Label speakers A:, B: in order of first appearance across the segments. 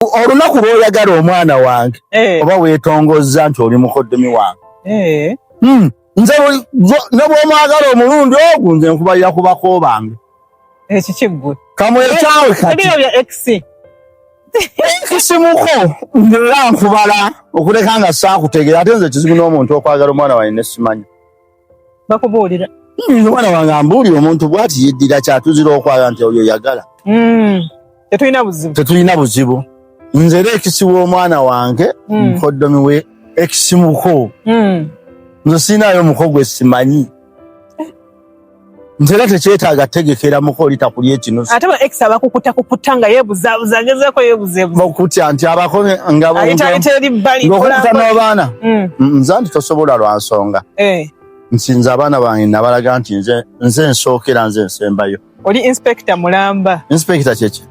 A: olunaku lw'oyagala omwana wange oba weetongozza nti oli mukoddomi wange nze ne bw'omwagala omulundi ogwo nze nkubalira ku bako bange
B: ekikiggwe
A: kamwekyawe kati ekisimuko era nkubala okuleka nga saakutegeera ate nze kizibu n'omuntu okwagala omwana wange ne simanyi
B: bakubuulira
A: omwana wange ambuulira omuntu bw'ati yeddira kyatuzira okwagala nti oyo yagala tetulina buzibu nze era ekisiwa omwana wange mukoddomi we ekisimuko nze siinayo muko gwe simanyi nze era tekyetaaga tegekera muko litakulya ekinusu
B: ate ba ex abakukuta nga yeebuzaabuza agezeeko yeebuzeebuza
A: bakutya nti abakome nga ng'okukuta n'abaana nze nti tosobola lwa nsonga nsinza abaana bange nabalaga nti nze nsookera nze nsembayo
B: oli inspector mulamba
A: inspector kyeki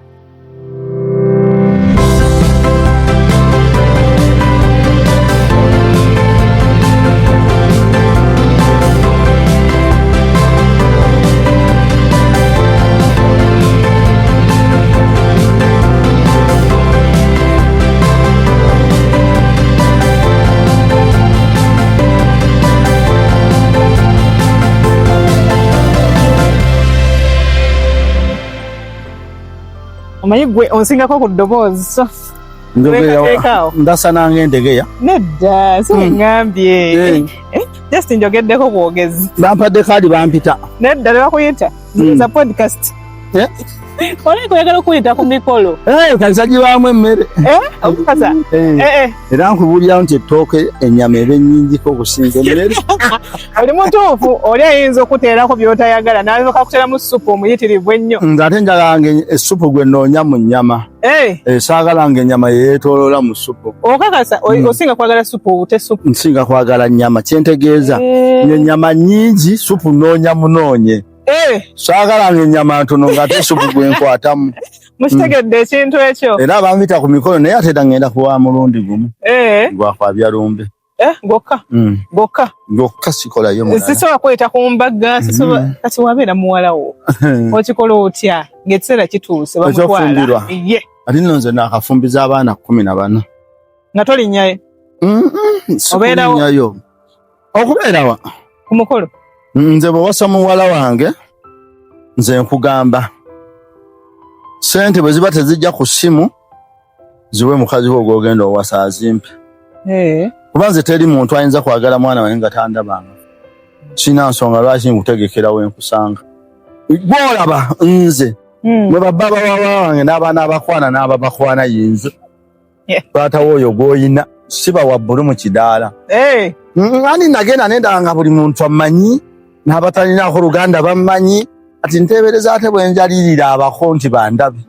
B: omanyi gwe onsingako ku ddoboozi so
A: ndasa nange endegeya
B: nedda siŋŋambye just njogeddeko bwogezi
A: bampadde kaadi bampita
B: nedda tebakuyita za podcast oleko oyagala okuyita ku mikolo
A: kalisagibwamu emmere
B: okukasa
A: era nkubuulirawo nti ettooke ennyama eba ennyingiko okusinga emmere
B: oli mutuufu oli ayinza okuteerako by'otayagala n'alyoka kuteeramu supu omuyitirivu ennyo
A: nga ate njagalanga essupu gwe noonya mu nnyama saagalanga ennyama yeyeetooloola mu supu
B: okakasa osinga kwagala supu te supu
A: nsinga kwagala nnyama kyentegeeza ennyama nnyingi supu noonya munoonye saagalanga ennyama ntono ng'ate supu gwe nkwatamu
B: mukitegedde ekintu ekyo
A: era bampita ku mikolo naye ate ngenda kuwa mulundi gumu gwakwabya lumbe gokka sikolayo mulala
B: sisobola kweta ku mbaga sisobola kati wabeera muwalawo okikola otya ng'ekiseera kituuse bamutwala
A: ate nno nze naakafumbiza abaana 14
B: nga tolinnyayo
A: sikulinnyayo okubeerawa
B: ku mukolo
A: nze bwe wasa muwala wange nze nkugamba sente bwe ziba tezijja ku ssimu ziwe mukazi wo gw'ogenda owasa azimpe kuba nze teri muntu ayinza kwagala mwana wange nga tandabanga sina nsonga lwaki nkutegekera we nkusanga gw'olaba nze bwe babba bawawa wange n'abaana abakwana n'ababakwana yinze taatawo oyo gw'oyina siba wabbulu mu kidaala ani nagenda nendaba nga buli muntu amanyi n'abatalinaako luganda bammanyi ati nteebereza ate bwe njalirira abako nti bandabe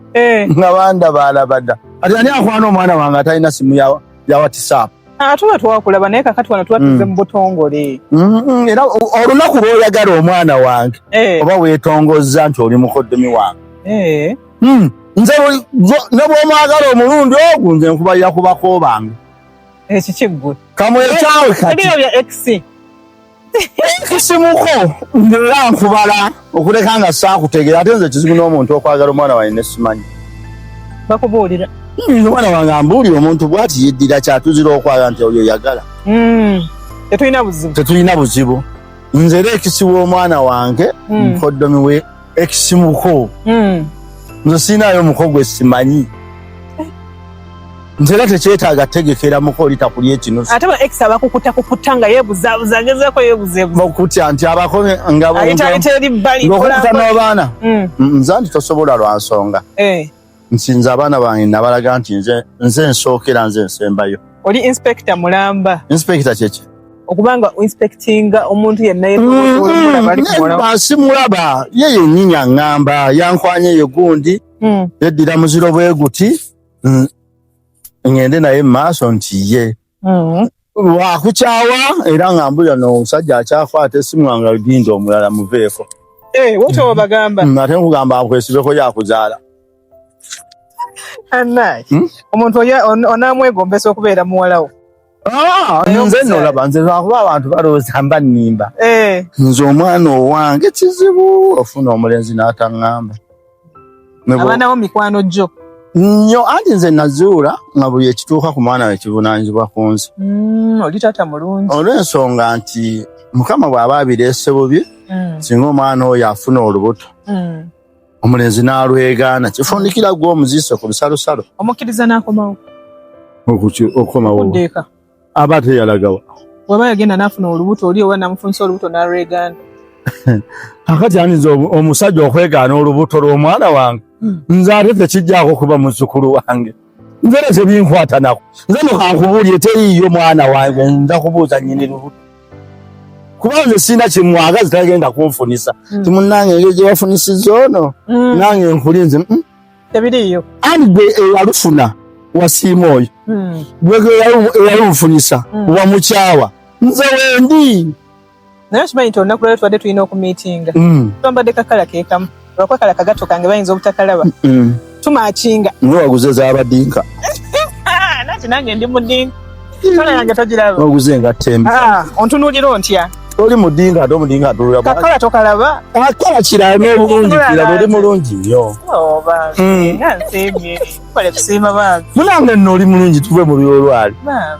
A: nga bandaba alabadda ati ani akwana omwana wange atalina simu ya whatsapp
B: tuba twakulaba naye kakati wano tuba tuze mu butongole
A: era olunaku lw'oyagala omwana wange oba weetongozza nti oli mukoddomi wange nze ne bw'omwagala omulundi ogwo nze nkubalira ku bako bange
B: ekikiggwe
A: kamwekyawe kati ekisimuko era nkubala okuleka nga saakutegeera ate nze kizibu n'omuntu okwagala omwana wange ne simanyi
B: bakubuulira
A: omwana wange ambuulira omuntu bw'ati yeddira kyatuzira okwagala nti oyo yagala tetulina buzibu nze era ekisiwa omwana wange mukoddomi we ekisimuko nze siinayo muko gwe simanyi nze era tekyetaaga tegekera muko litakulya ekinusu
B: ate ba ex abakukuta nga yeebuzaabuza agezeeko yeebuzeebuza
A: bakutya nti abakome ng'okukuta n'abaana nze nti tosobola lwa nsonga nsinza abaana bange nabalaga nti nze nsookera nze nsembayo
B: oli inspector mulamba
A: inspector kyeki
B: okubanga inspectinga omuntu yenna
A: simulaba ye yennyini aŋŋamba yankwanye eyo gundi yeddira muziro bwe guti ngende naye maaso nti ye wakukyawa era ngambulira n'omusajja akyakwata essimu wange ginda omulala muveeko
B: wotyo wabagamba
A: ate nkugamba akwesibeko yakuzaala
B: omuntu onaamwegombesa okubeera muwalawo
A: nze nolaba nze lwakuba abantu balowooza mba nnimba nze omwana owange kizibu ofuna omulenzi n'ataŋŋamba
B: abaanawo mikwano gyo
A: nnyo anti nze nazuula nga buli ekituuka ku mwana we kivunaanyizibwa ku nze.
B: Oli taata mulungi.
A: Olw'ensonga nti Mukama bw'aba abireese bubi singa omwana oyo afuna olubuto omulenzi n'alwegaana kifundikira gwe omuziise ku lusalosalo.
B: Omukkiriza n'akomawo.
A: Okukomawo aba teyalagawa.
B: Bw'aba yagenda n'afuna olubuto oli oba namufunisa olubuto n'alwegaana.
A: Kakati aninza omusajja okwegaana olubuto lw'omwana wange nze ate tekijjaako kuba muzzukulu wange. Nze ne tebinkwata nako. Nze nokankubuulye teriiyo mwana wange nza kubuuza nnyini lubuto. Kuba nze sina kimwagazi tagenda kunfunisa. Timunnange engeri gye wafunisizza ono nange nkulinze.
B: Tebiriiyo.
A: Ani gwe eyalufuna wasiima oyo. Gwe eyalumufunisa wamukyawa. Nze wendi.
B: Naye kimanyi nti olunaku lwaleo tubadde tulina okumiitinga. Twambadde kakala keekamu. Lwakwa kala kagato kange bayinza obutakalaba. Tumaakinga.
A: Nwe waguze z'abadinka.
B: Nati nange ndi mudinka. Kala yange togiraba.
A: Waguze nga tembi.
B: Ontunuulira ontya.
A: Oli mudinka ate omudinka atulula.
B: Kakala tokalaba.
A: Akala kirame obulungi kirala oli mulungi nnyo.
B: Oba. Nseemye. Kale kusiima baaga.
A: Munange nno oli mulungi tuve mu byolwali.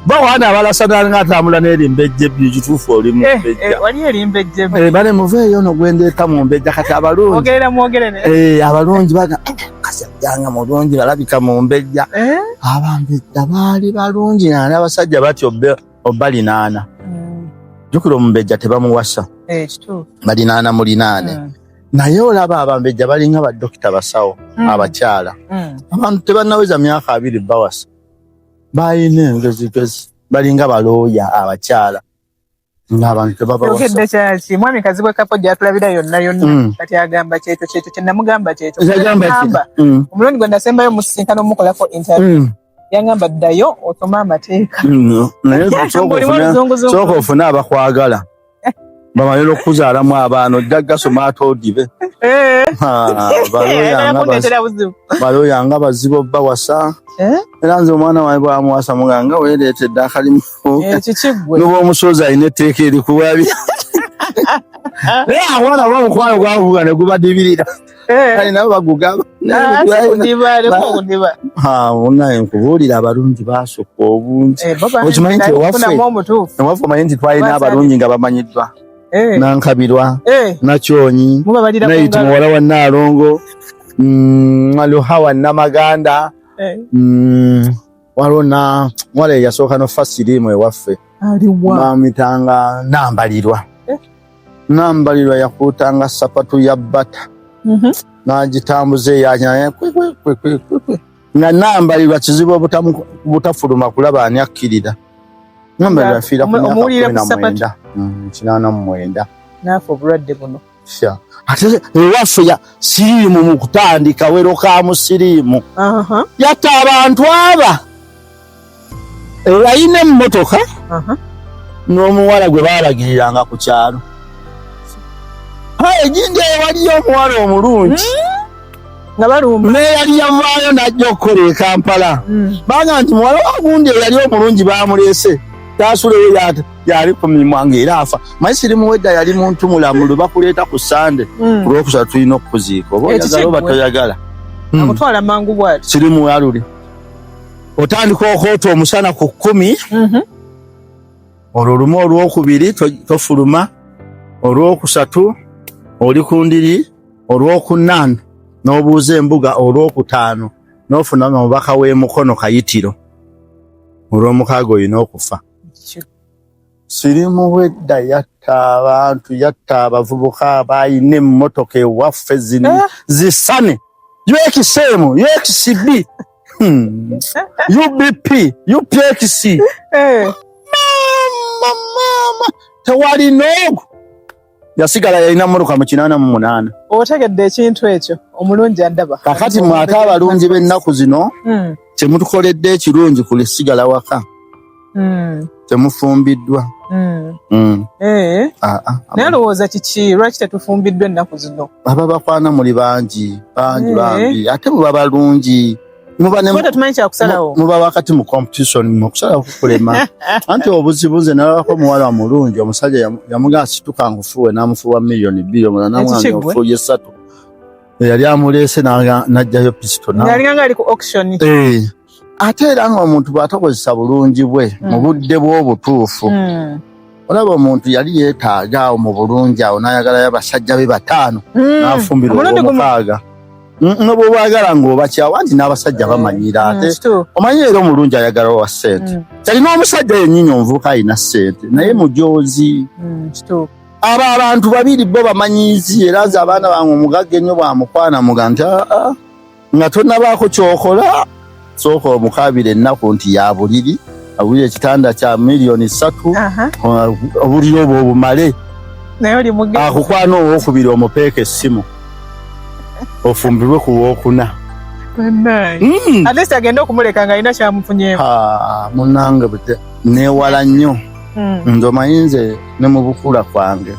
A: Bawana abalasana nga atambula n'erimbejje by'ekituufu oli mu mbejja.
B: Wali erimbejje.
A: Bale muveeyo no gwendeeta mu mbejja kati abalungi.
B: Ogerera mwogere.
A: Abalungi baga kasajjanga mulungi balabika mu mbejja. Abambejja baali balungi n'abasajja bati obbalinaana. Jukira omumbejja tebamuwasa.
B: Kituufu.
A: Balinaana mulinaane. Naye olaba abambejja balinga baddokita basawo abakyala. Abantu tebannaweza myaka 2 bawasa. Bayina engezigezi. Balinga balooya abakyala. Ng'abantu tebabawasa.
B: Ogedde kyaki mwami Kazibwe Kapo gy'atulabira yonna. Kati agamba kyekyo kye namugamba kyekyo. Omulundi gwe nasembayo musisinkana omukolako interview. Yangamba ddayo osoma amateeka.
A: Naye sooka ofune abakwagala. Bamalira okuzaalamu abaana ojja gasoma ate odibe. Balooya nga bazibu bawasa. Era nze omwana wange bwamuwasa muganga weereetedde akalimu. Nuba omusozi alina etteeka erikuwabya. Naye abaana bamukwano gwavuga ne gubadibirira. Kale nabo bagugaba. Munaye nkubuulira abalungi baasukka obungi. Okimanyi nti ewaffe omanyi nti twalina abalungi nga bamanyiddwa. Nankabirwa, Nakyonyi, Nayiti muwala wa Naalongo, Luhawa Namaganda, walona mwala eyasooka no fasirimu ewaffe. Bamitanga Nambalirwa. Nambalirwa yakuutanga sapatu ya bbata. N'agitambuza eyanyanya nga Nambalirwa kizibu obutafuluma kulaba ani akkirira. Nambalirwa afiira ku myaka 19. 89.
B: Naafa obulwadde buno.
A: Ate ewaffe siriimu mu kutandika werokamu siriimu. Yatta abantu aba. Eyalina emmotoka n'omuwala gwe baalagiriranga ku kyalo. Egindi ewaliyo omuwala omulungi.
B: Nga balumba.
A: Naye yali yavaayo n'ajja okukola e Kampala. Banga nti muwala wa gundi eyali omulungi baamuleese. Taasuleyo yali ku mimwa ng'era afa. Manyi siriimu wedda yali muntu mulamulu bakuleeta ku Sande. Ku Lwokusatu tulina okukuziika. Oba oyagala oba toyagala.
B: Akutwala mangu bw'ati.
A: Siriimu waluli. Otandika okoota omusana ku 10. Olwo lumu olwokubiri tofuluma. Olwokusatu oli ku ndiri. Olwokunnana n'obuuza embuga. Olwokutaano n'ofuna omubaka w'emukono Kayitiro. Olw'omukaaga olina okufa. Siriimu wedda yatta abantu, yatta abavubuka abayina emmotoka ewaffe zisane. UXM, UXB, UBP, UPX. Mama, tewali noogo. Yasigala yalina mmotoka mu 88.
B: Otegedde ekintu ekyo omulungi andaba.
A: Kakati mwate abalungi b'ennaku zino temutukoledde ekirungi ku sigala waka. Temufumbiddwa.
B: Naye lowooza kiki lwaki tetufumbiddwa ennaku zino?
A: Baba bakwana muli bangi ate muba balungi.
B: Tumanyi kyakusalawo.
A: Muba wakati mu competition mukusalawo kukulema. Anti obuzibu nze nalabako muwala omulungi omusajja yamugamba situka ngufuwe n'amufuwa $2 million n'amwange ofuye 3. yali amulese n'ajjayo pisito
B: yalinga ali ku auction
A: ate era ng'omuntu bw'atakozesa bulungi bwe mu budde bw'obutuufu olaba omuntu yali yeetaaga awo mu bulungi awo n'ayagalayo abasajja be 5 n'afumbira omukaaga nga bw'obaagala ng'obakyawa nti n'abasajja bamanyira ate omanyi era omulungi ayagala wa ssente kyalina omusajja yennyini omuvubuka alina ssente naye mujoozi abo abantu babiri bo bamanyizi era ze abaana bange omugagga ennyo bwamukwana muga nti nga tonnabaako kyokola sooka omukaabira ennaku nti ya buliri abulira ekitanda kya $3,000,000 obuliri obwo obumale akukwana owookubiri omupeeka essimu ofumbirwe ku wookuna
B: atesi agenda okumuleka nga alina kyamufunyeemu
A: munange neewala nnyo nze omanyi nze ne mu bukula kwange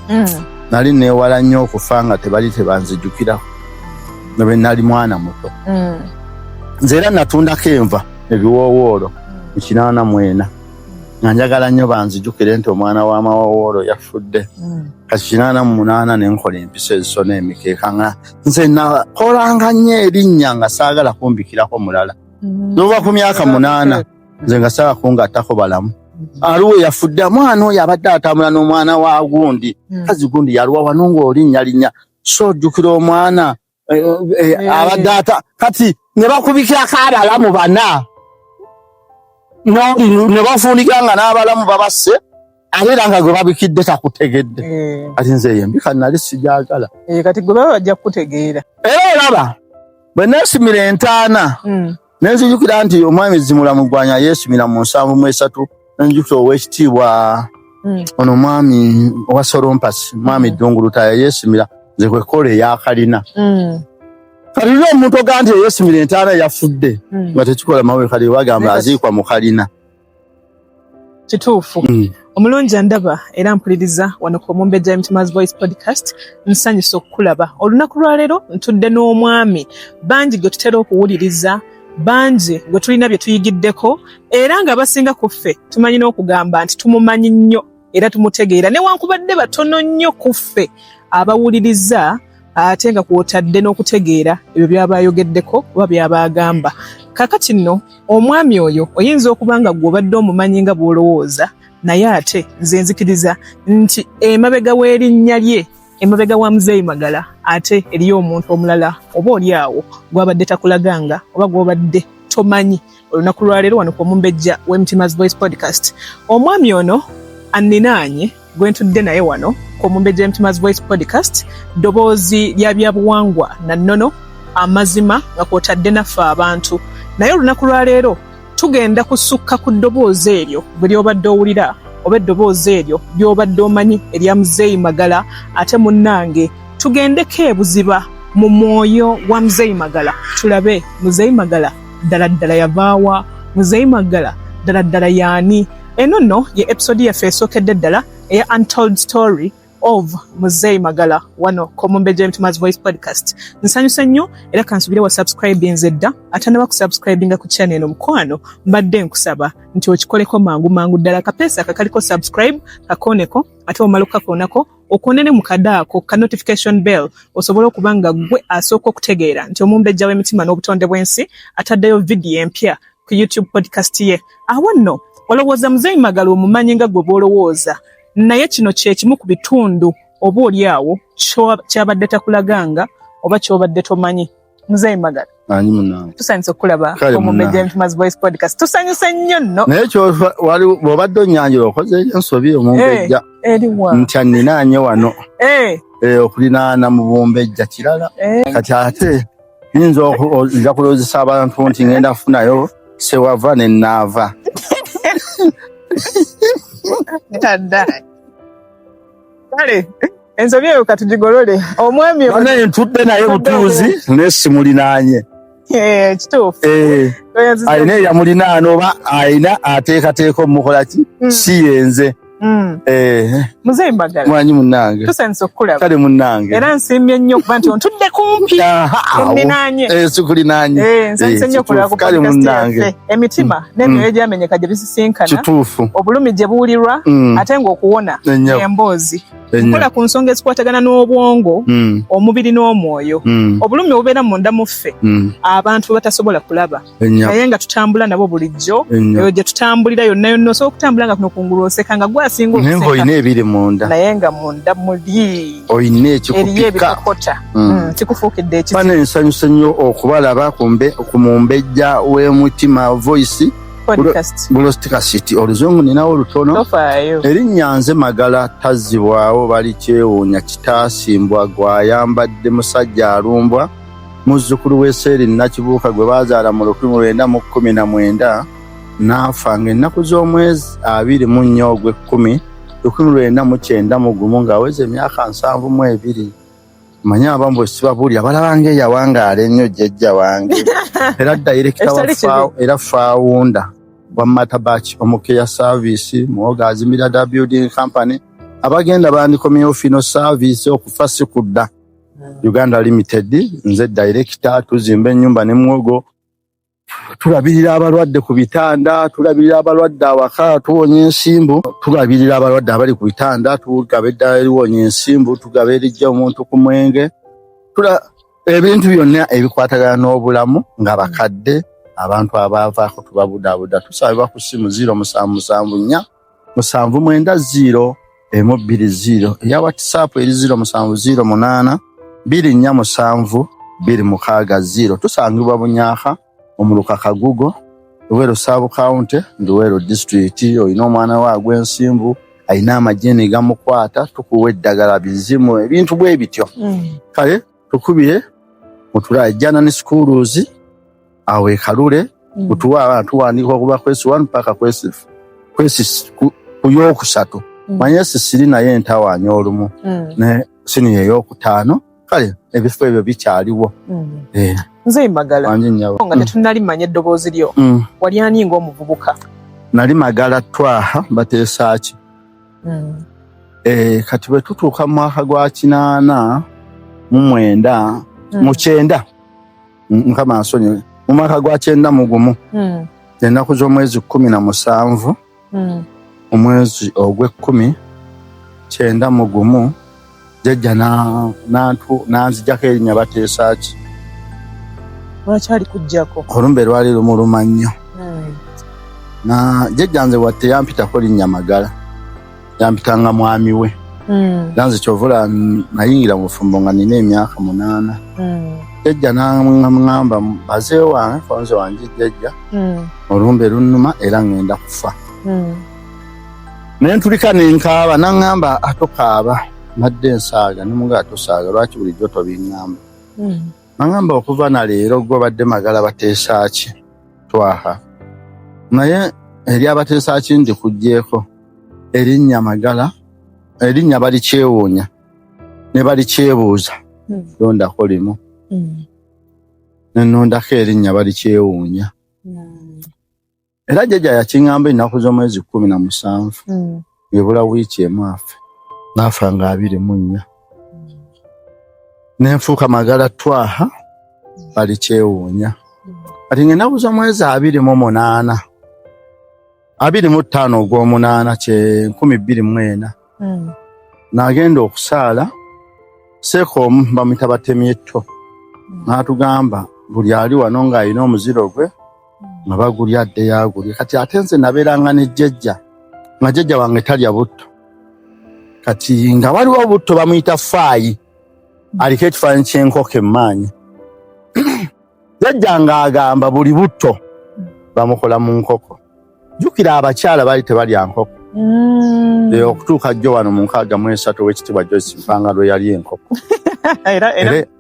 A: nali neewala nnyo okufa nga tebali tebanzijukirako nga bwe nali mwana muto nze era natundako enva ebiwoowoolo mu 84 nga njagala nnyo banzijukire nti omwana w'amawowoolo yafudde kati 88 nenkola empisa ezisona emikeeka nga nze nakolanga nnyo erinnya nga saagala kumbikirako mulala nova ku myaka 8 nze nga saagala kungattako balamu aliwo yafudde mwana oyo abadde atambula n'omwana wa gundi kazi gundi yaliwa wano ng'olinnya linnya so ojjukira omwana abadde kati ne bakubikirako abalamu 4 ne bafuunika nga n'abalamu babasse ate era nga gwe babikidde takutegedde kati nze yembika nali sijagala
B: kati gwe baba bajja kukutegeera
A: era olaba bwe neesimira entaana nenzijukira nti omwami Zimulamu Gwanya yeesimira mu 73 nenzijukira ow'ekitiibwa ono mwami owa Solompasi mwami Ddunguluta yeesimira nze kwekola eyakalina kati lero omuntu ogaa nti yeesimira entaana yafudde nga tekikola mawe kali bagamba aziikwa mu kalina
B: kituufu omulungi andaba era mpuliriza wano ku Mumbejja Mtima's Voice podcast nsanyusa okukulaba olunaku lwaleero ntudde n'omwami bangi gwe tutera okuwuliriza bangi gwe tulina bye tuyigiddeko era nga basinga ku ffe tumanyi n'okugamba nti tumumanyi nnyo era tumutegeera newankubadde batono nnyo ku ffe abawuliriza ate nga kwotadde n'okutegeera ebyo byaba ayogeddeko oba byaba agamba kakati nno omwami oyo oyinza okuba nga gw'obadde omumanyi nga bw'olowooza naye ate nze nzikiriza nti emabega w'erinnya lye emabega wa Muzeeyi Magala ate eriyo omuntu omulala oba oli awo gw'abadde takulaganga oba gw'obadde tomanyi olunaku lwaleero wano ku Mumbejja w'Mtima's Voice podcast omwami ono anninaanye gwe ntudde naye wano ku Mumbejja Mtima's Voice podcast ddoboozi lya byabuwangwa na nnono amazima nga kwotadde naffe abantu naye olunaku lwaleero tugenda kusukka ku ddoboozi eryo bwe lyobadde owulira oba eddoboozi eryo lyobadde omanyi erya Muzeeyi Magala ate munnange tugendeko ebuziba mu mwoyo wa Muzeeyi Magala tulabe Muzeeyi Magala ddala ddala yavaawa Muzeeyi Magala ddala ddala yaani eno nno ye episode yaffe esookedde ddala eya Untold Story of Muzeeyi Magala wano ku Mumbejja Mtima's Voice podcast nsanyusa nnyo era kansubire wa subscribe nzedda atanaba ku subscribinga ku channel eno mukwano mbadde nkusaba nti okikoleko mangu ddala kapeesa kakaliko subscribe kakoneko ate omala okukakoonako okonene mu kadaako ka notification bell osobola okuba nga gwe asooka okutegeera nti Omumbejja w'Emitima n'Obutonde bw'ensi ataddeyo vidiyo empya ku YouTube podcast ye awo nno olowooza Muzeeyi Magala omumanyi nga gwe bw'olowooza naye kino kye kimu ku bitundu oba oli awo kyabadde takulaganga oba kyobadde tomanyi Muzeeyi Magala tusanyusa okulaba ku Mumbejja Mtima's Voice podcast tusanyusa nnyo nno
A: naye bw'obadde onnyanjula okoze ensobi Omumbejja nti anninaanye wano okulinaana mu Bumbejja kirala kati ate nja kuloozesa abantu nti ngenda kufunayo sewava ne nnaava
B: kale ensobi eyo katugigolole omwami
A: naye ntudde naye butuuzi nesimulinaanye
B: kituufu
A: alina eyamulinaana oba alina ateekateeka omukola ki si yenze
B: Muzeeyi Magala
A: mwanyi munnange
B: tusanyusa okukulaba
A: kale munnange
B: era nsiimye nnyo okuba nti ontudde kumpi enninaanye
A: sikulinaanye
B: nsanyusa nnyo okulaba ku podcast yaffe emitima n'emyoyo gyamenyeka gye bisisinkana
A: kituufu
B: obulumi gye buwulirwa ate ng'okuwona emboozi nkola ku nsonga ezikwatagana n'obwongo omubiri n'omwoyo obulumi obubeera munda mu ffe abantu batasobola kulaba naye nga tutambula nabo bulijjo eyo gye tutambulira yonna yonna osobola okutambula nga kuno kungulu oseka nga gwasinga
A: okuseka olina ebiri munda
B: naye nga munda muli
A: olina ekikupika
B: eriyo ebikokota kikufuukidde ekisi
A: bane nsanyuse nnyo okubalaba ku mumbejja w'emutima voice Broadcast oluzungu ninawo lutono erinnya Nze Magala tazzibwawo bali kyewuunya kitaasimbwa gwayambadde musajja alumbwa muzzukulu w'Esseeri Nakibuuka gwe baazaala mu 1919 n'afa ng'ennaku z'omwezi 24 ogw'ekkumi 1991 ng'aweza emyaka 72 manye abamu bwe sibabulya balaba ng'eyawangaala ennyo jjajja wange era dayirekita era faawunda wa Matabach omukeya service muwoga azimbira da building company abagenda bandikomye ofino service okufa sikudda Uganda Limited nze director tuzimba ennyumba ne muwogo tulabirira abalwadde ku bitanda tulabirira abalwadde awaka tuwonya ensimbu tulabirira abalwadde abali ku bitanda tugabedda eriwonya ensimbu tugaberijja omuntu ku mwenge ebintu byonna ebikwatagana n'obulamu nga bakadde abantu abaavaako tubabudaabuda tusabibwa ku ssimu 0774 790 120 eya WhatsApp eri 0708 247 260 tusangibwa Bunyaka omuluka Kagugo Luweero Sub County Luweero District olina omwana waagwe ensimbu alina amajeni gamukwata tukuwa eddagala bizimu ebintu bwe bityo kale tukubire mutulajjana ne schools awe Kalule kutuwa abantu wandika okuba kwesi 1 paka kwesi kuyokusatu manyesi siri naye ntawanya olumu ne sini eyokutaano kale ebifo ebyo bikyaliwo
B: Nze Magala nga tetunali manya eddoboozi lyo wali ani ng'omuvubuka
A: nali Magala Twaha bateesaaki kati bwe tutuuka mu mwaka gwa 89 mu 9 Mukama ansonyiwe mu mwaka gwa 9 mugumu ennaku z'omwezi 17 omwezi ogw'ekkumi 9 mugumu jjajja nanzijjako erinnya bateesaaki
B: lwakyali kujjako
A: olumbe lwali lumuluma nnyo jjajja nze watte yampitako linnya Magala yampitanga mwami we nanze kyovula nayingira mu bufumbo nga nina emyaka 8 jjajja n'aŋŋamba baze wange konze wange jjajja olumbe lunnuma era ngenda kufa naye ntulika nenkaaba n'aŋŋamba atokaaba madde ensaaga nemugaa tosaaga lwaki bulijjo tobiŋŋamba n'aŋŋamba okuva na leero gw'obadde Magala bateesaaki Twaha naye eri abateesaaki ndikuggyeko erinnya Magala erinnya balikyewuunya ne balikyebuuza londako limu nenondako erinnya balikyewuunya era jjajja yakiŋŋamba ennaku z'omwezi 17 ebula wiiki emu afe n'afa nga 24 nenfuuka Magala Twaha balikyewuunya kati ng'ennaku z'omwezi 28 25 ogw'omunaana 2024 n'agenda okusaala seeko omu bamuyita Batemyetto n'atugamba buli ali wano ng'alina omuziro gwe nga bagulya adde yagulye kati ate nze nabeeranga ne jjajja nga jjajja wange talya butto kati nga waliwo butto bamuyita Faayi aliko ekifaananyi ky'enkoko emmaanyi jjajja ng'agamba buli butto bamukola mu nkoko jjukira abakyala baali tebalya nkoko okutuuka jjo wano mu 63 w'ekitibwa Joyce Mpanga lwe yali enkoko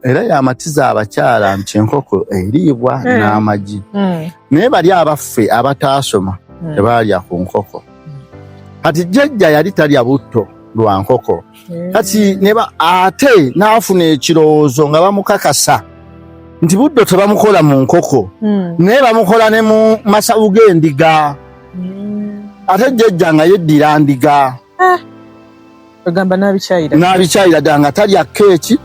A: era yamatiza abakyala nti enkoko eriibwa n'amagi naye bali abaffe abataasoma tebalya ku nkoko kati jjajja yali talya butto lwa nkoko kati ate n'afuna ekirowoozo nga bamukakasa nti buddo tebamukola mu nkoko naye bamukola ne mu masawu g'endiga ate jjajja nga yeddira ndiga
B: ogamba
A: n'abikyayira ddala nga talya keeki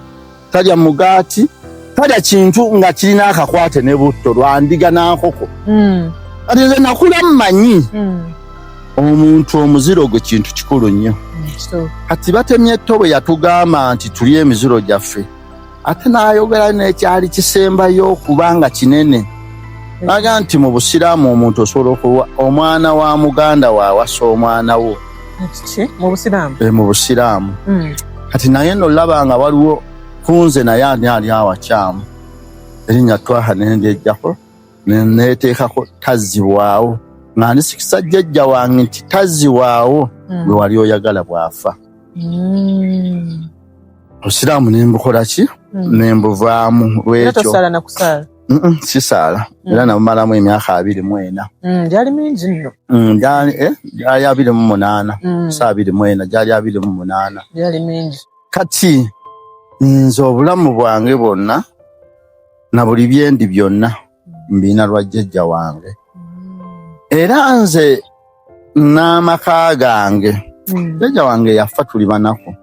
A: talya mugaati talya kintu nga kirina akakwate ne butto lwa ndiga n'nkoko kati nze nakula mmanyi omuntu omuziro gwe kintu kikulu nnyo kati batemye ettobo yatugamba nti tulye emiziro gyaffe ate n'ayogera n'ekyali kisembayo okubanga kinene naga nti mu busiraamu omuntu osobola okuwa omwana wa muganda waawasa omwana wo mu busiraamu kati naye nolaba nga waliwo kunze naye ani ali awakyamu erinnya Twaha nendejjako neteekako tazzibwawo nga ndisikisa jjajja wange nti tazzibwawo bwe wali oyagala bwafa obusiraamu nembukola ki nembuvaamu lwekyo sisaala era namumalamu emyaka 24
B: gyali mingi nno
A: gyali 28 saa 24 gyali 28
B: gyali mingi
A: kati nze obulamu bwange bwonna na buli byendi byonna mbina lwa jjajja wange era nze n'amaka gange jjajja wange yafa tuli banako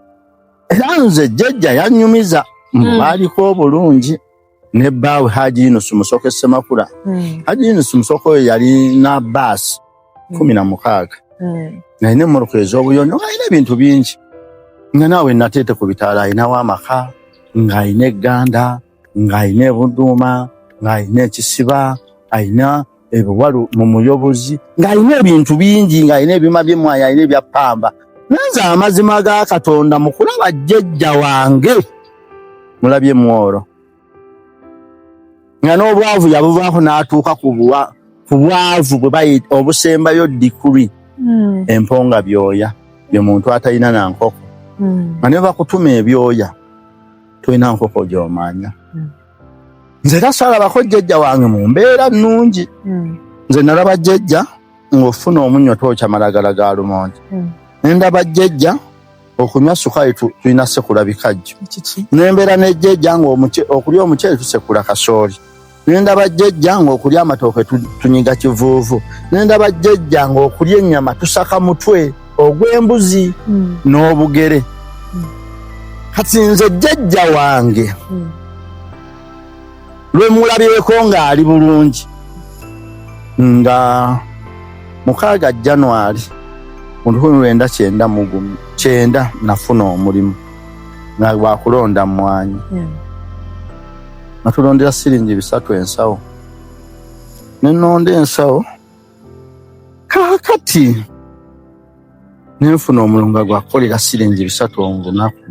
A: era nze jjajja yanyumiza mbaaliko obulungi ne bbaawe Haji Yunus Musoko Semakula Haji Yunus Musoko oyo yalina baasi 16 ng'alina emmoloka ez'obuyonjo ng'alina ebintu bingi nga naawe nateete ku bitaala alinawo amaka ng'alina egganda ng'alina ebudduuma ng'alina ekisiba alina ebiwalu mu muyobozi ng'alina ebintu bingi ng'alina ebyuma by'emmwanyi alina ebya ppamba nanze amazima ga Katonda mu kulaba jjajja wange mulabye mworo nga n'obwavu yabuvaako n'atuuka ku bwavu bwe bayita obusembayo dikuri emponga byoya bye muntu atalina na nkoko nga ne bakutuma ebyoya tolina nkoko gy'omanya nze era saalabako jjajja wange mu mbeera nnungi nze nalaba jjajja ng'ofuna omunnyo twokya malagala ga lumonde nendaba jjajja okunywa sukaali tulina sekula bikajjo nembeera ne jjajja ng'okulya omuceere tusekula kasooli nendaba jjajja ng'okulya amatooke tunyiga kivuuvu nendaba jjajja ng'okulya ennyama tusaka mutwe ogw'embuzi n'obugere kati nze jjajja wange lwe mulabyeko ng'ali bulungi nga 6 January 1990 nafuna omulimu nga gwakulonda mmwanyi natulondera siringi 3 ensawo nenonda ensawo kakati nenfuna omulimu nga gwakolera siringi 3 olunaku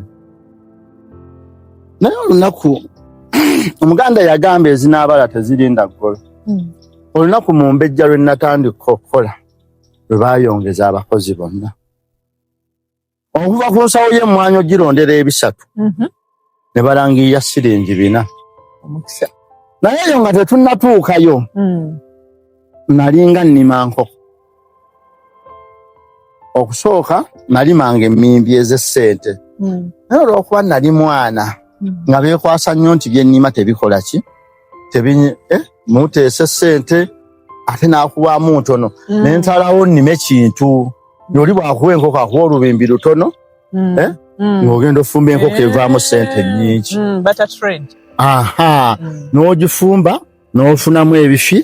A: naye olunaku omuganda yagamba ezinaabala tezirinda ggola olunaku mu mbejja lwe natandika okukola lwe baayongeza abakozi bonna okuva ku nsawo y'emmwanyi ogirondera 3 ne balangirira siringi 4 naye eyo nga tetunnatuukayo nalinga nnima nkoko okusooka nalimanga emmimbi ez'essente naye olw'okuba nali mwana nga beekwasa nnyo nti byennima tebikola ki muteesa essente ate n'akuwaamu ntono nentalawo nnime ekintu oli bw'akuwa enkoko akuwa olubimbi lutono ng'ogenda ofumba enkoko evaamu ssente nnyingi n'ogifumba n'ofunamu ebifi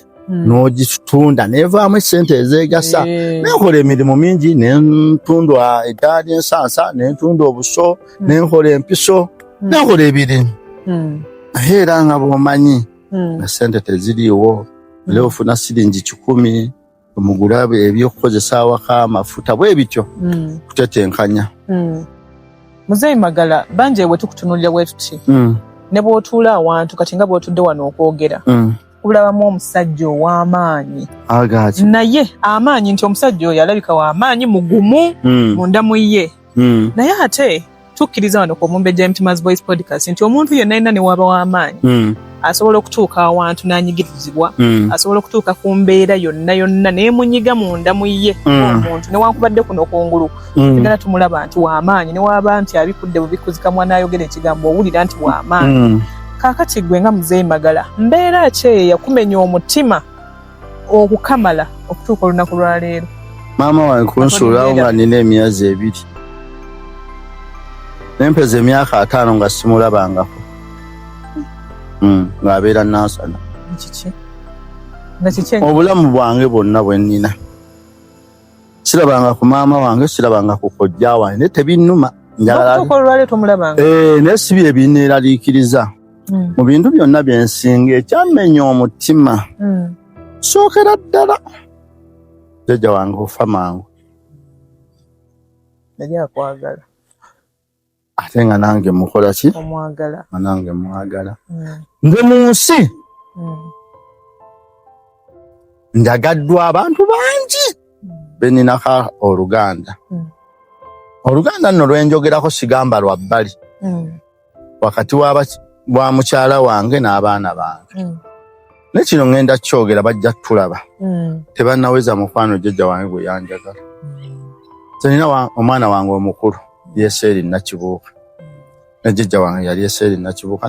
A: n'ogitunda n'evaamu essente ezeegasa nenkola emirimu mingi nentundwa eddaali ensansa nentunda obuso nenkola empiso nenkola ebirimu naye era nga bw'omanyi na ssente teziriiwo era ofuna siringi 10 omugula ebyokukozesa awaka amafuta bwe bityo kutetenkanya
B: Muzeeyi Magala banje bwe tukutunulira bwe tuti ne bw'otuula awantu kati nga bw'otudde wano okwogera kulabamu omusajja ow'amaanyi naye amaanyi nti omusajja oyo alabika w'amaanyi mugumu munda mu ye naye ate tukkiriza wano ku Mumbejja Mtima's Voice Podcast nti omuntu yenna yenna ne waba w'amaanyi asobola okutuuka awantu n'anyigirizibwa asobola okutuuka ku mbeera yonna yonna n'emunyiga munda mu ye omuntu newankubadde kuno kungulu tugenda tumulaba nti w'amaanyi ne waba nti abikudde bubikuzikamwa n'ayogera ekigambo owulira nti w'amaanyi kaakati gwe nga Muzeeyi Magala mbeera ki eyakumenya omutima okukamala okutuuka olunaku lwa leero
A: maama wange kunsuulawo nga nina emyezi 2 nempeza emyaka 5 nga simulabangako ng'abeera nansana obulamu bwange bwonna bwe nnina sirabanga ku maama wange sirabanga ku kojja wange ne tebinnuma njagala
B: tukolwale tumulabanga
A: nesibire binneeraliikiriza mu bintu byonna byensinga ekyamenya omutima sookera ddala jjajja wange ofa mangu
B: yali akwagala
A: ate nga nange mukola ki
B: omwagala
A: nange mwagala nze mu nsi njagaddwa abantu bangi beninako oluganda oluganda nno lwenjogerako sigamba lwa bbali wakati wa mukyala wange n'abaana bange nekino ngenda kyogera bajja tulaba tebannaweza mukwano jjajja wange gwe yanjagala nina omwana wange omukulu yeseeri nakibuuka ne jjajja wange yali yeseeri nakibuuka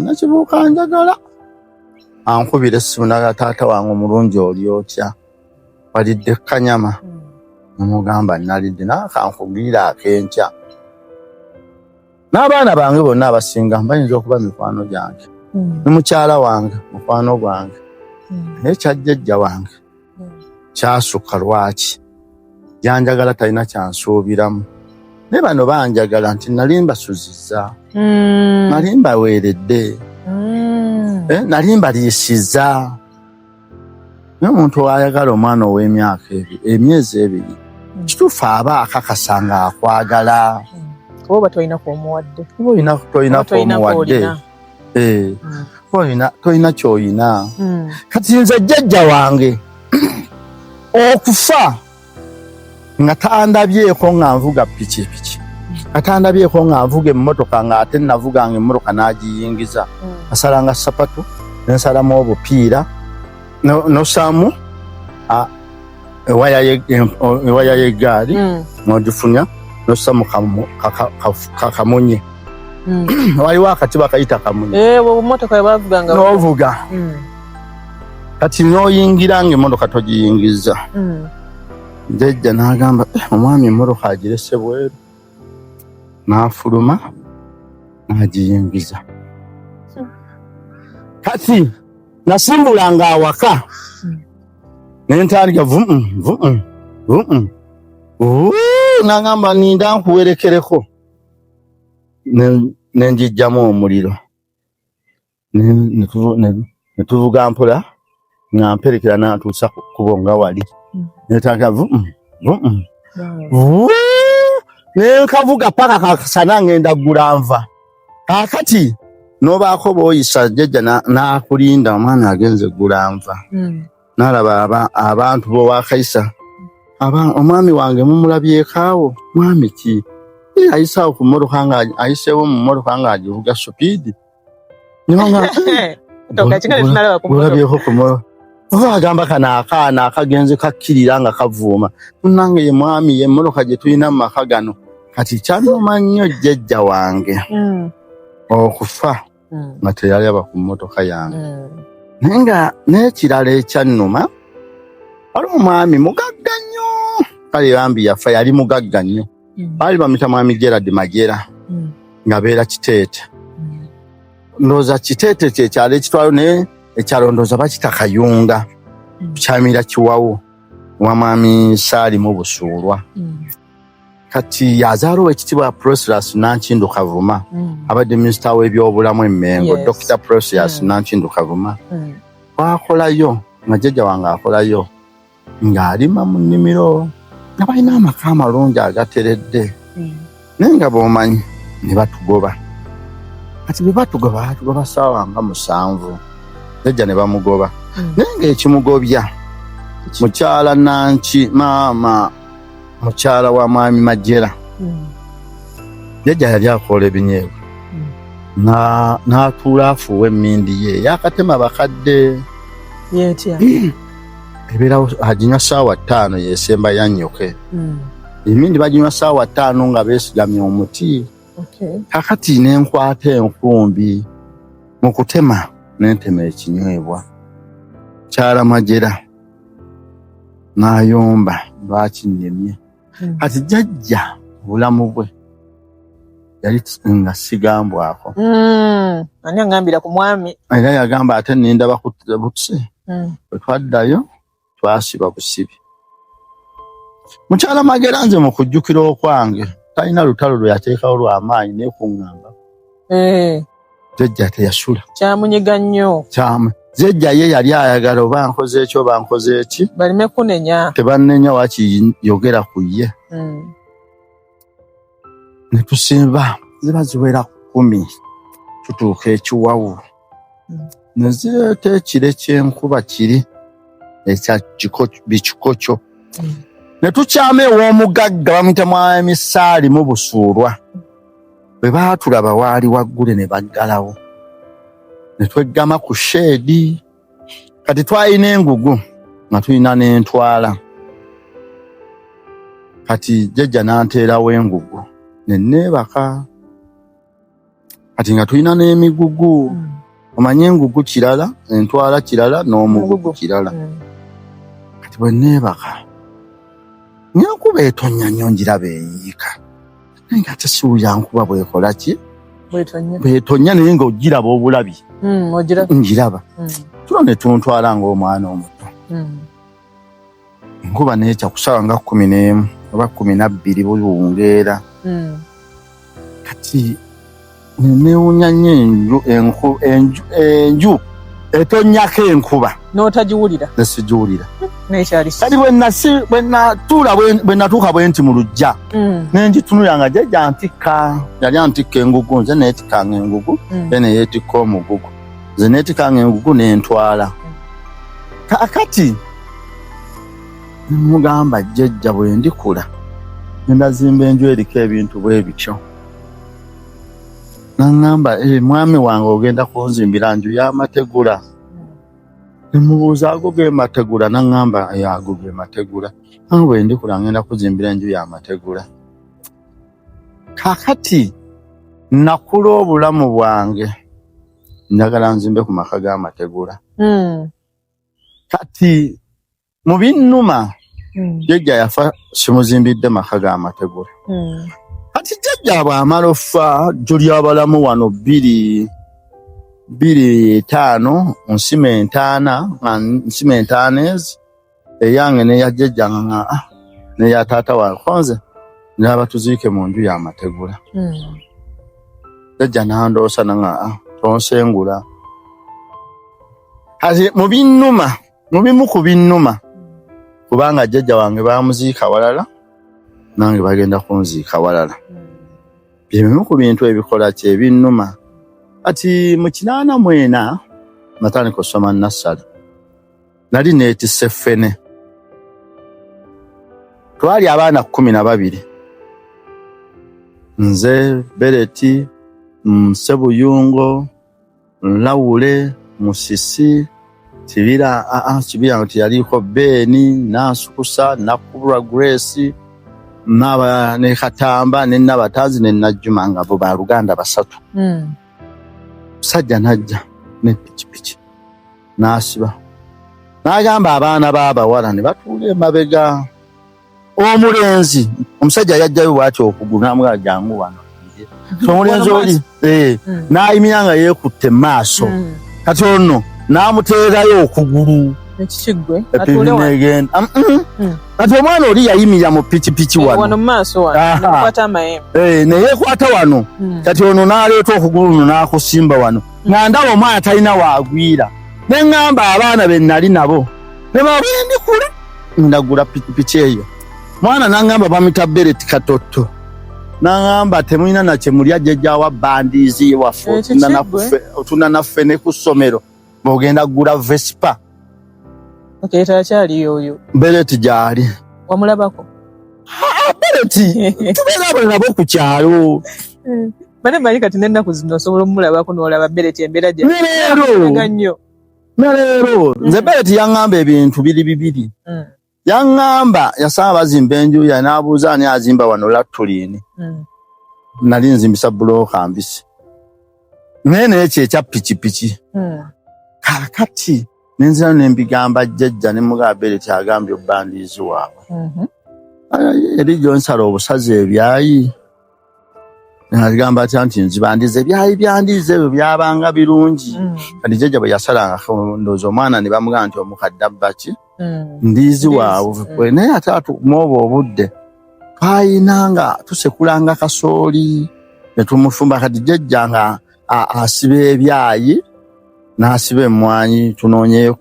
A: njagala ankubira essimu naga taata wange omulungi oli otya walidde kanyama namugamba nalidde nakankugirira akenkya n'abaana bange bonna abasinga bayinza okuba mikwano gyange ne mukyala wange mukwano gwange naye kyajjajja wange kyasukka lwaki yanjagala talina kyansuubiramu naye bano banjagala nti nali mbasuzizza nali mbaweeredde nali mbaliisizza naye omuntu owayagala omwana ow'emyaka emyezi ebiri kituufu aba akakasa nga akwagala
B: oba tolinako omuwadde
A: tolina kyoyina kati nze jjajja wange okufa nga tandabyeko nga nvuga pikipiki atandabyeko nga nvuga emmotoka nga ate navuganga emmotoka n'agiyingiza asalanga sapatu nensalamu obupiira nosamu ewaya y'eggaali n'ogifunya nosamu kakamunye waliwo akati bakayita kamunye n'ovuga kati n'oyingira ng'emmotoka togiyingiza jjajja n'agamba omwami emmotoka agirese bweru n'afuluma n'agiyingiza kati nasimbulanga awaka nentandika n'agamba ninda nkuwerekereko nenjijjamu omuliro netuvuga mpola nga mperekera n'atuusa kubo nga wali netandika nenkavuga paka kakasana ngenda ggula nva kakati nobaako b'oyisa jjajja n'akulinda omwana agenze ggula nva n'alaba abantu b'owakayisa omwami wange mumulabyekaawo mwami ki ayisaawo ku mmotoka nga ayiseewo mu mmotoka nga agivuga supiidi olabyeko ku mmotoka oba agamba kano akaana akagenze kakkirira nga kavuuma nange ye mwami ye mmotoka gye tulina mu maka gano kati kyanuma nnyo jjajja wange okufa nga teyalaba ku mmotoka yange naye nga n'ekirala ekyannuma wali omwami mugagga nnyo kale bambi yafa yali mugagga nnyo baali bamuyita mwami Gerard Magera ng'abeera Kiteete ndowooza Kiteete kyekyalo ekitwalo naye ekyalo ndowooza bakita Kayunga kyamira Kiwawu wa mwami Saalimu Busuulwa kati yazaala Oweekitiibwa Prosperous Nankindu Kavuma abadde minisita w'ebyobulamu e Mengo Dr. Prosperous Nankindu Kavuma wakolayo nga jjajja wange akolayo ng'alima mu nnimiro nga balina amaka amalungi agateredde naye nga b'omanyi ne batugoba kati bwe batugoba ssaawa nga 7 jjajja ne bamugoba naye ng'ekimugobya mukyala Nanki maama mukyala wa mwami Magera jjajja yali akola ebinyeebwa n'atuula afuuwa emmindi ye yakatema bakadde ebeerawo aginywa ssaawa 5 yesemba yannyoke emmindi baginywa ssaawa 5 nga beesigamye omuti kakati nenkwata enkumbi mu kutema nentema ekinywebwa mukyala Magera n'ayomba lwakinnemye kati jjajja obulamu bwe yali nga sigambwako
B: ani angambira ku mwami
A: era yagamba ate nindaba butuse bwe twaddayo twasiba busibi Mukyala Magera nze mu kujjukira okwange talina lutalo lwe yateekawo lw'amaanyi naye kuŋŋamba. Jjajja teyasula.
B: Kyamunyiga nnyo.
A: Jjajja ye yali ayagala oba nkoze eki oba nkoze eki.
B: Balime kunenya.
A: Tebannenya wakiyogera ku ye. Ne tusimba ziba ziwera 10 tutuuka ekiwawu. Ne zireeta ekire ky'enkuba kiri ekya bikikokyo. Ne tukyama ew'omugagga bamuyita Mwami mu Busuulwa. Bwe baatulaba waali waggule ne baggalawo. Ne tweggama ku sheedi. Kati twalina engugu nga tulina n'entwala. Kati jjajja n'anteerawo engugu ne neebaka. Kati nga tulina n'emigugu. Omanyi engugu kirala, entwala kirala, n'omugugu kirala. Kati bwe neebaka nyankuba etonnya nnyo njiraba eyiika. Naye nga tesiwulira nkuba bw'ekola ki? Bw'etonnya naye ng'ogiraba obulabi. Njiraba. Tulo ne tuntwala ng'omwana omuto. Nkuba n'ekya kusaawa nga 11 oba 12 buwungeera. Kati neewunya nnyo enju etonnyako enkuba.
B: N'otagiwulira?
A: Nesigiwulira.
B: Kati
A: bwe natuuka bwe nti mu luggya nengitunula nga jjajja antikka. Yali antikka engugu nze neetikkanga engugu ye ne yeetikka omugugu. Nze neetikkanga engugu n'entwala. Kaakati nemugamba jjajja bwe ndikula ngenda zimba enju eriko ebintu bwe bityo. N'aŋŋamba mwami wange ogenda kunzimbira nju y'amategula. Nemubuuza ago ge mategula. N'aŋŋamba ago ge mategula. Nange bwe ndikula ngenda kuzimbira enju y'amategula. Kaakati nakula obulamu bwange njagala nzimbe ku maka g'amategula. Kati mu binnuma jjajja yafa simuzimbidde maka g'amategula. Kati jjajja bw'amala offa tuli abalamu wano 2-5 nsima entaana ezi eyange n'eya jjajja nga n'eya taata wange nze n'aba tuziike mu nju y'amategula. Jjajja n'andoosa nga tonsengula. Kati mu bimu ku binnuma kubanga jjajja wange baamuziika walala nange bagenda kunziika walala. Byebimu ku bintu ebikola kyebinnuma. Kati mu 84 natandika okusoma nassale. Nali neetisse ffene. Twali abaana 12. Nze, Bereti, Sebuyungo, Lawule, Musisi, Kibira nti yaliko Beeni, Nansukusa, Nakubulwa Grace, ne Katamba, ne Nabatanzi, ne Najjuma nga bo Baluganda 3. Musajja najja ne pikipiki n'asiba. N'agamba abaana b'abawala ne batuula emabega. Omulenzi omusajja yajjayo bw'atyo okugulu n'amugamba jangu wano. Omulenzi oli n'ayimira nga yeekutte mu maaso. Kati ono n'amuteerayo okugulu.
B: Ekigwe
A: atuule wano. Kati omwana oli yayimira mu pikipiki wano.
B: Wano mu maaso wano n'akwata amayembe.
A: Ne yeekwata wano. Kati ono n'aleeta okugulu ono n'akusimba wano. Nga ndaba omwana talina waagwira. Ne ŋŋamba abaana be nnali nabo. Ne baba ndikula. Ndagula pikipiki eyo. Mwana n'aŋŋamba bamuyita Bereti Katotto. N'aŋŋamba temulina na kye mulya jjajja wa bandiizi waffe otunda naffe ne ku ssomero bw'ogenda kugula Vespa.
B: Takyaliyo oyo.
A: Bereti gy'ali.
B: Wamulabako?
A: Bereti tubeera nabo ku kyalo.
B: Bane bali kati n'ennaku zino osobola omulabako n'olaba Bereti embeera gye.
A: Ne leero nze Bereti yaŋŋamba ebintu bibiri. Yaŋŋamba yasaba bazimba enju ya n'abuuza ani azimba wano Latulini. Nali nzimbisa bulooka mbisi. Naye n'ekyo ekya pikipiki. Kaakati nenzira n'embigamba jjajja ne mugamba Bereti agambye obbandiizi waabwe. Eri gy'onsala obusazi ebyayi. N'agamba atya nti nzibandize ebyayi byandiize ebyo byabanga birungi. Kati jjajja bwe yasalanga ndowooza omwana ne bamugamba nti omukadde abba ki? ndizi waabwe naye ate atukumoba obudde twayinanga tusekulanga kasooli ne tumufumba kati jjajja nga asiba ebyayi n'asiba emmwanyi tunoonyeyo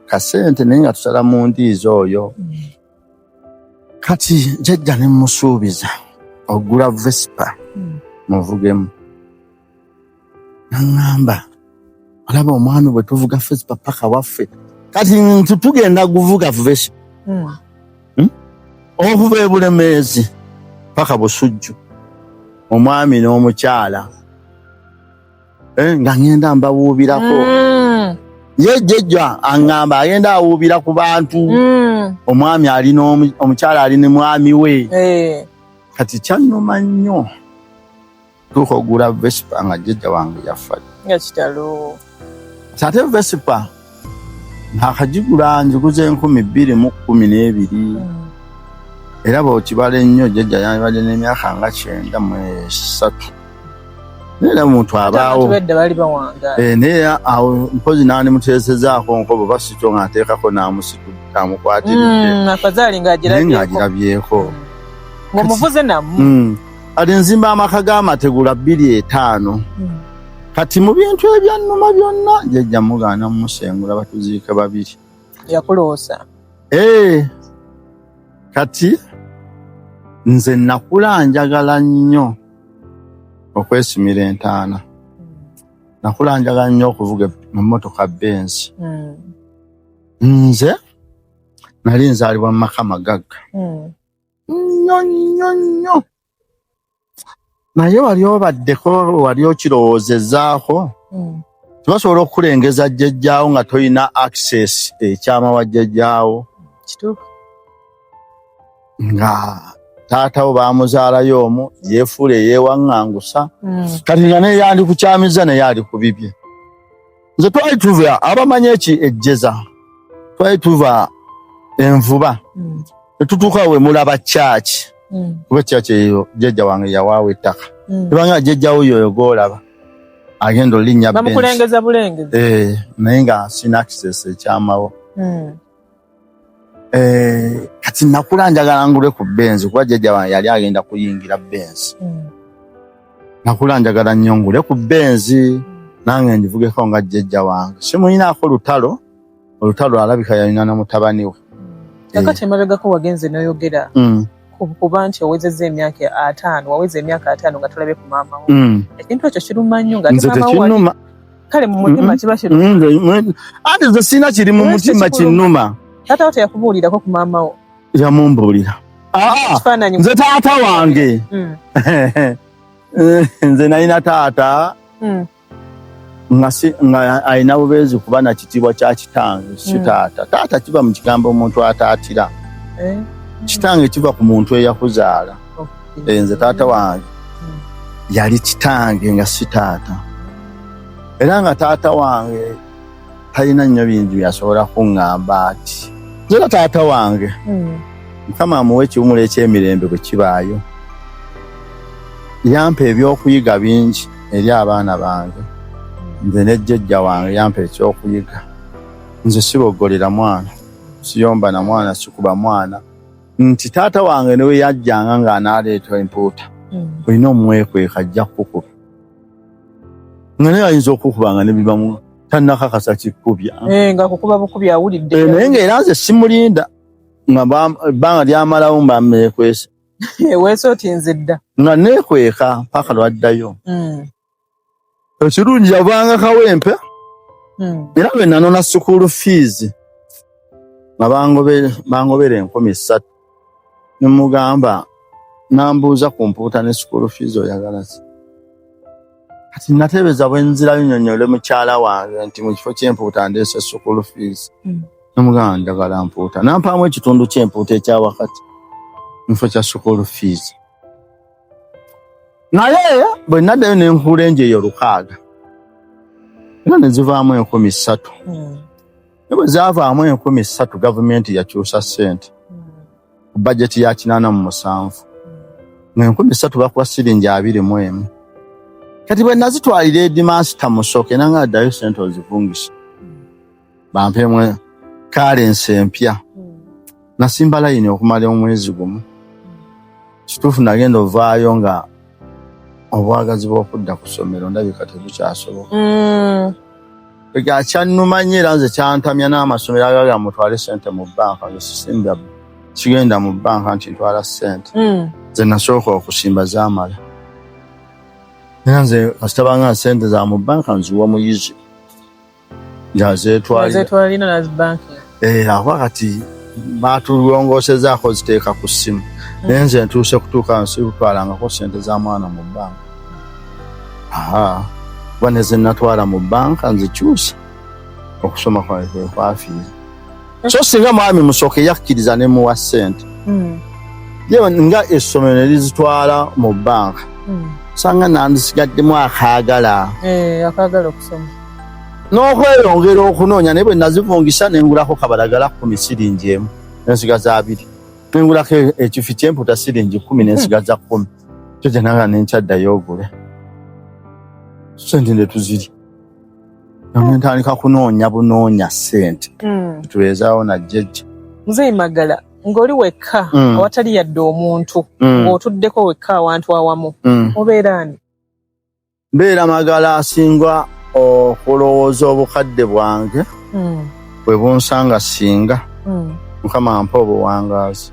A: kasente naye nga tusala mu ndiizi oyo. Kati jjajja ne mmusuubiza ogula Vespa muvugemu. Naŋŋamba olaba omwami bwe tuvuga Vespa paka waffe kati tugenda kuvuga Vespa okuva e Bulemeezi paka Busujju omwami n'omukyala nga ngenda mbawuubirako. Ye jjajja aŋŋamba agenda awuubira ku bantu omwami alina omukyala alina mwami we. Kati kyannuma nnyo tuuka ogula Vespa nga jjajja wange yafa. Ate Vespa nakagigula njiguze 2012 era bw'okibala ennyo jjajja yabadde n'emyaka nga 93. Naye omuntu abaawo naye awo mpozi n'animuteesezaako nkobo basito ng'ateekako n'amusitudde amukwatiridde naye ng'agirabyeko.
B: Ng'omuvuze namu
A: ati nzimba amaka g'amategula 2.5 kati mu bintu ebyannuma byonna jjajja mugaana mumusengula batuziike babiri.
B: Yakuloosa.
A: Kati nze nakula njagala nnyo okwesimira entaana. Nakula njagala nnyo okuvuga emmotoka Benz. Nze nali nzaalibwa mu maka magagga nnyo. Naye wali obaddeko wali okirowoozezaako tibasobola okukulengeza jjajjaawo nga toyina access ekyama wa jjajjaawo. Nga taatawo baamuzaalayo omwo yeefuula eyeewaŋŋangusa kati nga naye yandi kukyamiza naye ali ku bibye. Nze twali tuva abamanyi ejjeza twali tuva envuba ne tutuuka we mulaba caaki kuba caaki eyo jjajja wange yawaawo ettaka ebanga jjajjawo yoyo gw'olaba agenda olinnya
B: bamukulengeza bulengezi
A: naye nga sina access ekyamawo. Kati nakula njagala ngule ku Benz kuba jjajja wange yali agenda kuyingira Benz. Nakula njagala nnyo ngule ku Benz nange njivugeko nga jjajja wange. Simuyinaako olutalo alabika yalina na mutabani we.
B: Kakati emabegako wagenze n'oyogera kuba nti owezezza emyaka 5 waweza emyaka 5 nga tulabe ku maama wo. Ekintu ekyo kiruma nnyo nga
A: tekinnuma.
B: Kale mu mutima kiba kiruma.
A: Ate nze sina kiri mu mutima kinnuma.
B: Taata wote yakubuulirako ku maama wo?
A: Yamumbuulira. Nze taata wange. Nze nalina taata nga alina bubeezi kuba na kitiibwa kya kitange si taata. Taata kiva mu kigambo omuntu ataatira. Kitange kiva ku muntu eyakuzaala. Nze taata wange yali kitange nga si taata. Era nga taata wange talina nnyo bingi byasobola kuŋŋamba ati nze taata wange Mukama amuwe ekiwumula eky'emirembe bwe kibaayo. Yampa ebyokuyiga bingi eri abaana bange. Nze ne jjajja wange yampa ekyokuyiga. Nze siboggolera mwana, siyomba na mwana, sikuba mwana. Nti taata wange newe yajjanga ng'anaaleeta empuuta. Olina omwekweka ajja kukuba. Nga naye ayinza okukuba nga ne bibamu tannakakasa kikubya.
B: Nga kukuba bukubi awulidde.
A: Naye ng'era nze simulinda nga ebbanga lyamalawo mba mmeekwese.
B: Weese oti nze dda. Nga
A: neekweka paka lwaddayo. Ekirungi yavanga kawempe. Era bwe nanona school fees nga bangobera 3,000. Ne mugamba nambuuza ku mpuuta ne school fees oyagala ki? Kati natebeza bwe nzirayo nnyonnyole mukyala wange nti mu kifo ky'empuuta ndeese school fees. Namugamba njagala mpuuta. Nampaamu ekitundu ky'empuuta ekya wakati mu kifo kya school fees. Naye bwe naddayo ne nkuula enje eyo 600. Era ne zivaamu 3,000. Ne bwe zaavaamu 3,000 gavumenti yakyusa ssente. Ku bajeti ya 87. Nga 3,000 bakuba siringi 21. Kati bwe nazitwalira Headmaster Musoke nanga addayo ssente ozivungisa. Bampeemu kalensi empya nasimba layini okumala omwezi gumu kituufu nagenda ovaayo nga obwagazi bw'okudda ku ssomero ndabika tebukyasoboka kyannuma nnyo era nze kyantamya n'amasomero agaga mutwale ssente mu bbanka nzesimbya kigenda mu bbanka nti ntwala ssente nze nasooka okusimba zaamala era nze kasitabanga ssente za mu bbanka nziwa muyizi
B: azeetwalina nazibanki
A: awa kati baatulongosezaako ziteeka ku ssimu naye nze ntuuse kutuuka nsibutwalangako ssente za mwana mu bbanka kuba ne ze natwala mu bbanka nzikyusa okusoma kwange kwafiire so singa mwami musooke yakkiriza ne muwa ssente yewe nga essomero ne lizitwala mu bbanka sanga nandisigaddemu akaagala
B: okusoma
A: n'okweyongera okunoonya naye bwe nazivungisa nengulako kabalagala 10 siringi emu nensigaza 2 nengulako ekifi ky'emputa siringi 10 nensigaza 10 kyo gyenanga nenkyaddayo ogule sente netuziri ntandika kunoonya bunoonya ssente tubeezaawo najjejja
B: Muzeeyi Magala ng'oli wekka awatali yadde omuntu ng'otuddeko wekka awantu awamu obeera ani?
A: Mbeera Magala asinga okulowooza obukadde bwange bwe bunsanga singa Mukama ampa obuwangaazi.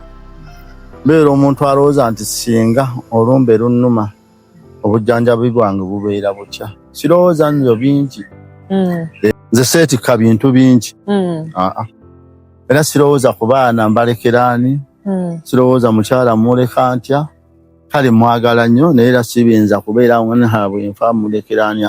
A: Mbeera omuntu alowooza nti singa olumbe lunnuma obujjanjabi bwange bubeera butya. Sirowooza nyo bingi nze seetikka bintu bingi era sirowooza ku baana mbalekeraani sirowooza mukyala muleka ntya kale mwagala nnyo naye era sibinza kubeera bwenfa mulekeraani